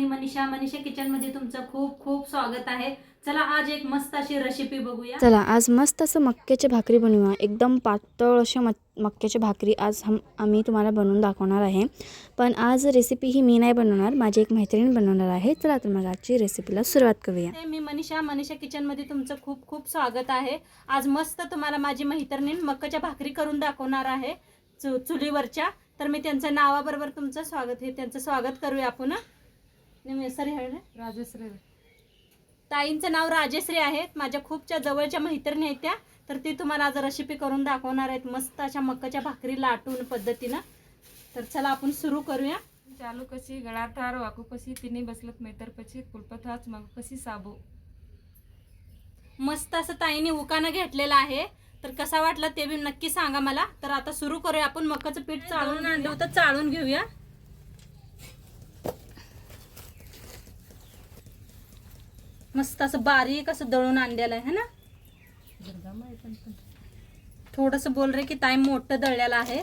मी मनीषा किचनमध्ये तुमचं खूप खूप स्वागत आहे। चला आज एक मस्त अशी रेसिपी बघूया। चला आज मस्त असं मक्याची भाकरी बनवूया। एकदम पातळ अशा मक्याची भाकरी आज आम्ही तुम्हाला बनवून दाखवणार आहे। पण आज रेसिपी ही मी नाही बनवणार, माझी एक मैत्रीण बनवणार आहे। चला तर मग आजची रेसिपीला सुरुवात करूया। मी मनीषा किचनमध्ये तुमचं खूप खूप स्वागत आहे। आज मस्त तुम्हाला माझी मैत्रीण मक्याच्या भाकरी करून दाखवणार आहे चुलीवरच्या। तर मी त्यांच्या नावाबरोबर तुमचं स्वागत करूया आपण। सर राजश्री ताईंचं नाव राजश्री आहे। माझ्या खूपच्या जवळच्या मैत्रिणी आहेत त्या। तर ती तुम्हाला आज रेसिपी करून दाखवणार आहेत मस्त अशा मक्याच्या भाकरी लाटून पद्धतीने। तर चला आपण सुरू करूया। चालू कशी गळातार वाकू कशी तिने बसलत मैतर पशी कुलपथाच मग कशी साबू। मस्त असं ताईने उकाना घेतलेला आहे। तर कसा वाटला ते बी नक्की सांगा मला। तर आता सुरू करूया आपण। मक्याचं पीठ चाळून आणलं होतं, चाळून घेऊया। मस्त असं बारीक असं दळून आणलेलं आहे ना। थोडंसं बोल रे की ताई मोठं दळलेलं आहे,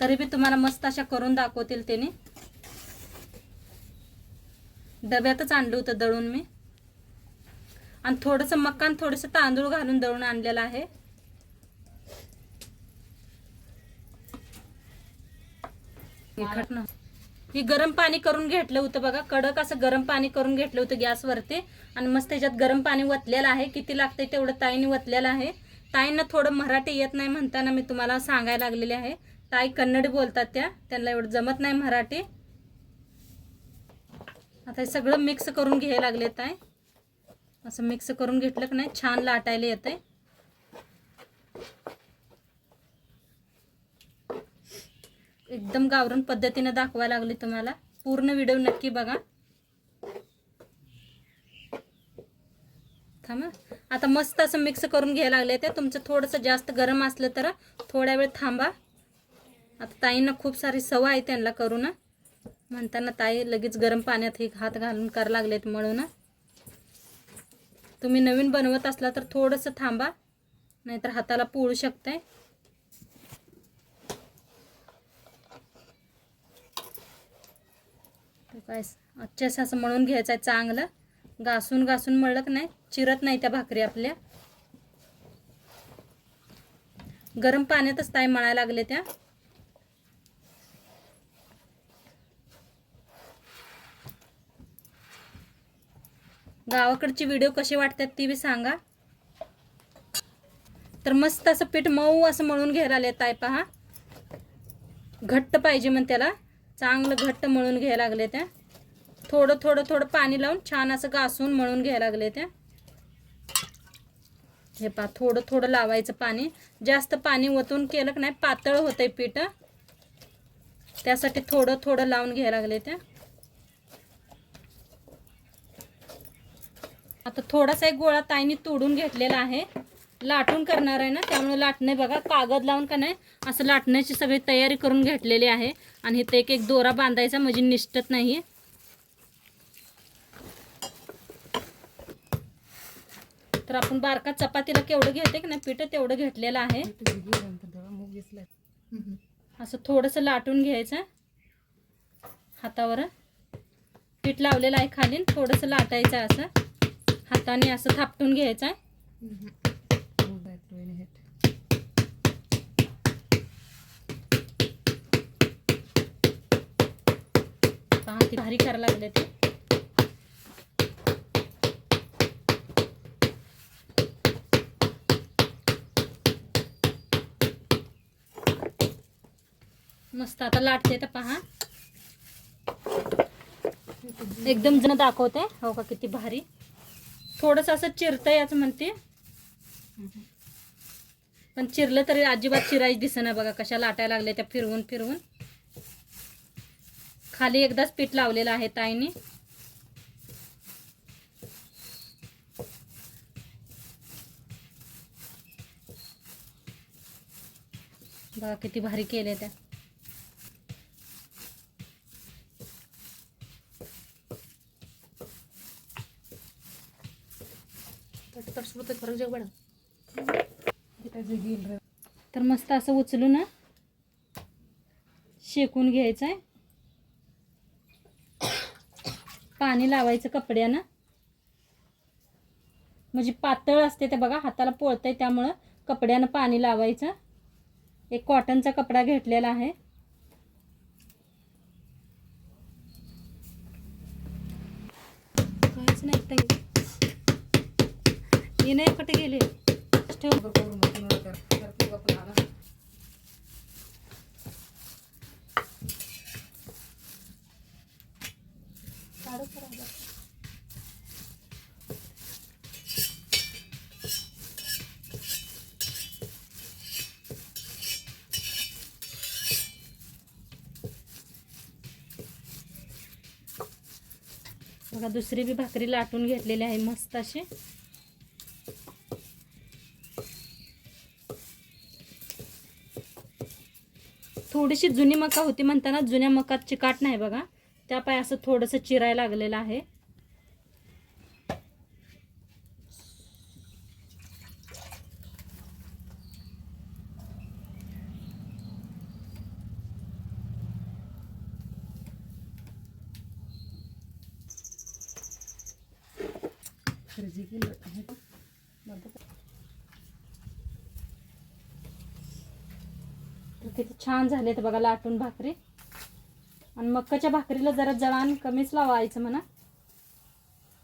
तरी बी तुम्हाला मस्त अशा करून दाखवतील त्याने। डब्यातच आणलं होतं दळून मी, आणि थोडंसं मक्का आणि थोडंसं तांदूळ घालून दळून आणलेलं आहे। ही गरम पाणी करून घेतलं होतं बघा, कडक असं गरम पाणी करून घेतलं होतं गॅसवरती। आणि मस्त त्याच्यात गरम पाणी वतलेलं आहे। किती लागतंय तेवढं ताईने वतलेलं आहे। ताईंना थोडं मराठी येत नाही म्हणताना मी तुम्हाला सांगायला लागलेले आहे। ताई कन्नडी बोलतात त्यांना एवढं जमत नाही मराठी। आता हे सगळं मिक्स करून घ्यायला लागले ताई। असं मिक्स करून घेतलं की नाही छान लाटायला येतंय। एकदम गावरान पद्धतीने दाखवायला लागली तुम्हाला। पूर्ण व्हिडिओ नक्की बघा। थांबा, आता मस्त असं मिक्स करून घ्यायला लागले ते। तुमचं थोडंसं जास्त गरम असलं तर थोड्या वेळ थांबा। आता ताईंना खूप सारी सवय आहे त्यांना करून, म्हणताना ताई लगेच गरम पाण्यात हात घालून करायला लागलेत म्हणून। तुम्ही नवीन बनवत असला तर थोडंसं थांबा, नाहीतर हाताला पोळू शकताय। काय अच्छेस असं मळून घ्यायचं आहे चांगलं। घासून घासून मळलं की नाही चिरत नाही त्या भाकरी आपल्या। गरम पाण्यातच ताई मळायला लागले त्या। गावाकडची व्हिडिओ कशी वाटतात ती बी सांगा। तर मस्त असं पीठ मऊ असं मळून घ्यायला आले ताई पहा। घट्ट पाहिजे मग त्याला, चांगलं घट्ट मळून घ्यायला लागले त्या। थोडं थोडं थोडं पाणी लावून छान असं घासून मळून घ्यायला लागले त्या। हे पहा थोडं थोडं लावायचं पाणी, जास्त पाणी ओतून केलं की नाही पातळ होतंय पीठ, त्यासाठी थोडं थोडं लावून घ्यायला लागले त्या। आता थोडासा एक गोळा ताईने तोडून घेतलेला आहे, लाटून करणार आहे ना, त्यामुळे लाटणे बघा कागद लावून का नाही असं लाटण्याची सगळी तयारी करून घेतलेली आहे। आणि इथे एक एक दोरा बांधायचा म्हणजे निसटत नाही। तर आपण बारका चपातीला केवढं घेते की नाही पीठ तेवढं घेतलेलं आहे। असं थोडंसं लाटून घ्यायचं हातावर। पीठ लावलेलं आहे खाली, थोडंसं लाटायचं असं हाताने, असं थापटून घ्यायचं आहे। भारी करायला लागले ते। मस्त आता लाटते तर पहा, एकदम जण दाखवते हो का किती भारी। थोडंसं असं चिरतंय याच म्हणते, पण चिरलं तरी अजिबात चिरायची दिसेना बघा कशा लाटायला लागले त्या फिरवून फिरवून। खाली एकदाच पीठ लावलेलं आहे ताईने। बघा किती भारी केले त्या। तर मस्त असं उचलून शेकून घ्यायचं आहे। पाणी लावायचं कपड्यानं, म्हणजे पातळ असते ते बघा, हाताला पोळतंय त्यामुळं कपड्यानं पाणी लावायचं. एक कॉटनचा कपडा घेतलेला आहे. काहीच नाही ताई, हे नाही कुठे गेले. ठेव. बघा दुसरी बी भाकरी लाटून घेतलेली आहे मस्त अशी. थोडीशी जुनी मका होती म्हणताना जुन्या मकात चिकाट नाही बघा, त्या पाय असं थोडंसं चिरायला लागलेलं आहे. तर किती छान झाले तर बघा लाटून भाकरी. आणि मक्काच्या भाकरीला जरा जळान कमीच लावायचं म्हणा,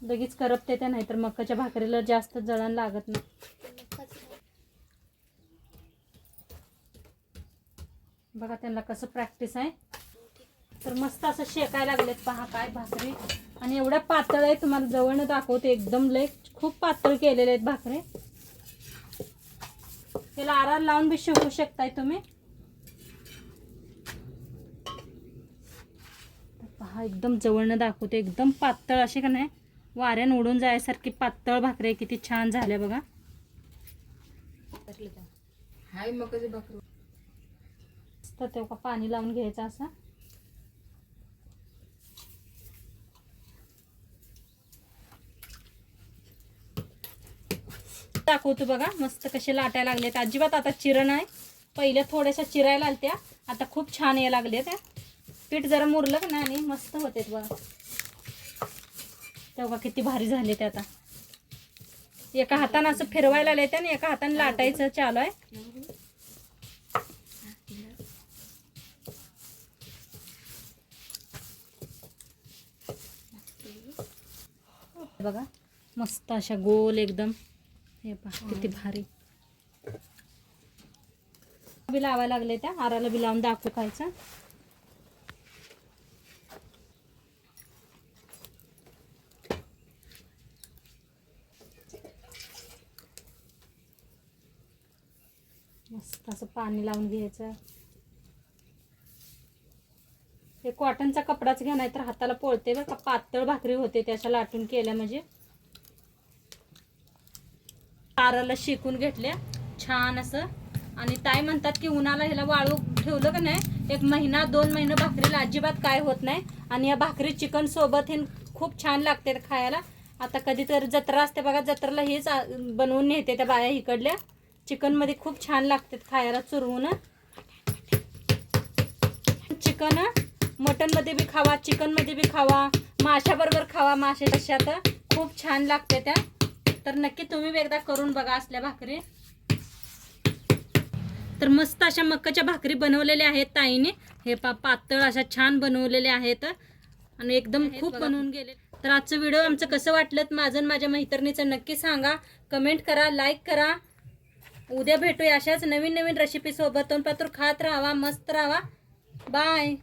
लगेच करपते त्या, नाहीतर मक्काच्या भाकरीला जास्त जळण लागत नाही. बघा त्यांना कसं प्रॅक्टिस आहे. तर मस्त असं शेकायला लागलेत पहा काय भाकरी. आणि एवढ्या पातळ आहे, तुम्हाला जवळनं दाखवते, एकदम लय खूप पातळ केलेले आहेत भाकरी. त्याला आरार लावून बी शेकू शकताय तुम्ही. पहा एकदम जवळनं दाखवते, एकदम पातळ अशी का नाही वाऱ्यानं उडून जायसारखी पातळ भाकरी. किती छान झाल्या बघा. हाय मकाची भाकरी. तर तेव्हा पाणी लावून घ्यायचं असं. दाखवतो बघा मस्त कसे लाटायला लागलेत. अजिबात आता चिरण आहे, पहिल्या थोड्याशा चिरायला आलत्या, आता खूप छान यायला लागले. त्या पीठ जरा मुरलं का नाही आणि मस्त होते बघा. तेव्हा किती भारी झाले ते. आता एका हाताने असं फिरवायला लागले आणि एका हाताने लाटायचं चालू आहे. बघा मस्त अशा गोल एकदम. हे पहा किती भारी बी लावायला लागले. त्या हाराला बी लावून दाखवू खायचं. मस्त असं पाणी लावून घ्यायचं. हे कॉटनचा कपडाच घ्या, नाहीतर हाताला पोळते बरं का. पातळ भाकरी होते त्याच्या लाटून केल्या म्हणजे. ताराला शेकून घेतल्या छान असं. आणि ताई म्हणतात की उन्हाला ह्याला वाळू ठेवलं का नाही 1 महिना 2 महिने भाकरीला अजिबात काय होत नाही. आणि या भाकरी चिकन सोबत हे खूप छान लागते खायला. आता कधीतरी जत्रा असते बघा, जत्रेला हेच बनवून नेते त्या बाया इकडल्या. चिकनमध्ये खूप छान लागतात खायला चुरवून. चिकन मटनमध्ये बी खावा, चिकनमध्ये बी खावा, माशाबरोबर खावा. मासे कशात खूप छान लागते त्या. तर नक्की तुम्ही एकदा करून बघा असल्या भाकरी. तर मस्त अशा मक्काच्या भाकरी बनवलेल्या आहेत ताईने. हे पातळ अशा छान बनवलेल्या आहेत आणि एकदम खूप बनवून गेले. तर आजचं व्हिडिओ आमचं कसं वाटलं माझं आणि माझ्या मैत्रिणीचं नक्की सांगा, कमेंट करा, लाईक करा. उद्या भेटूया अशाच नवीन नवीन रेसिपी सोबत. तोंडपातूर खात राहावा, मस्त राहावा. बाय.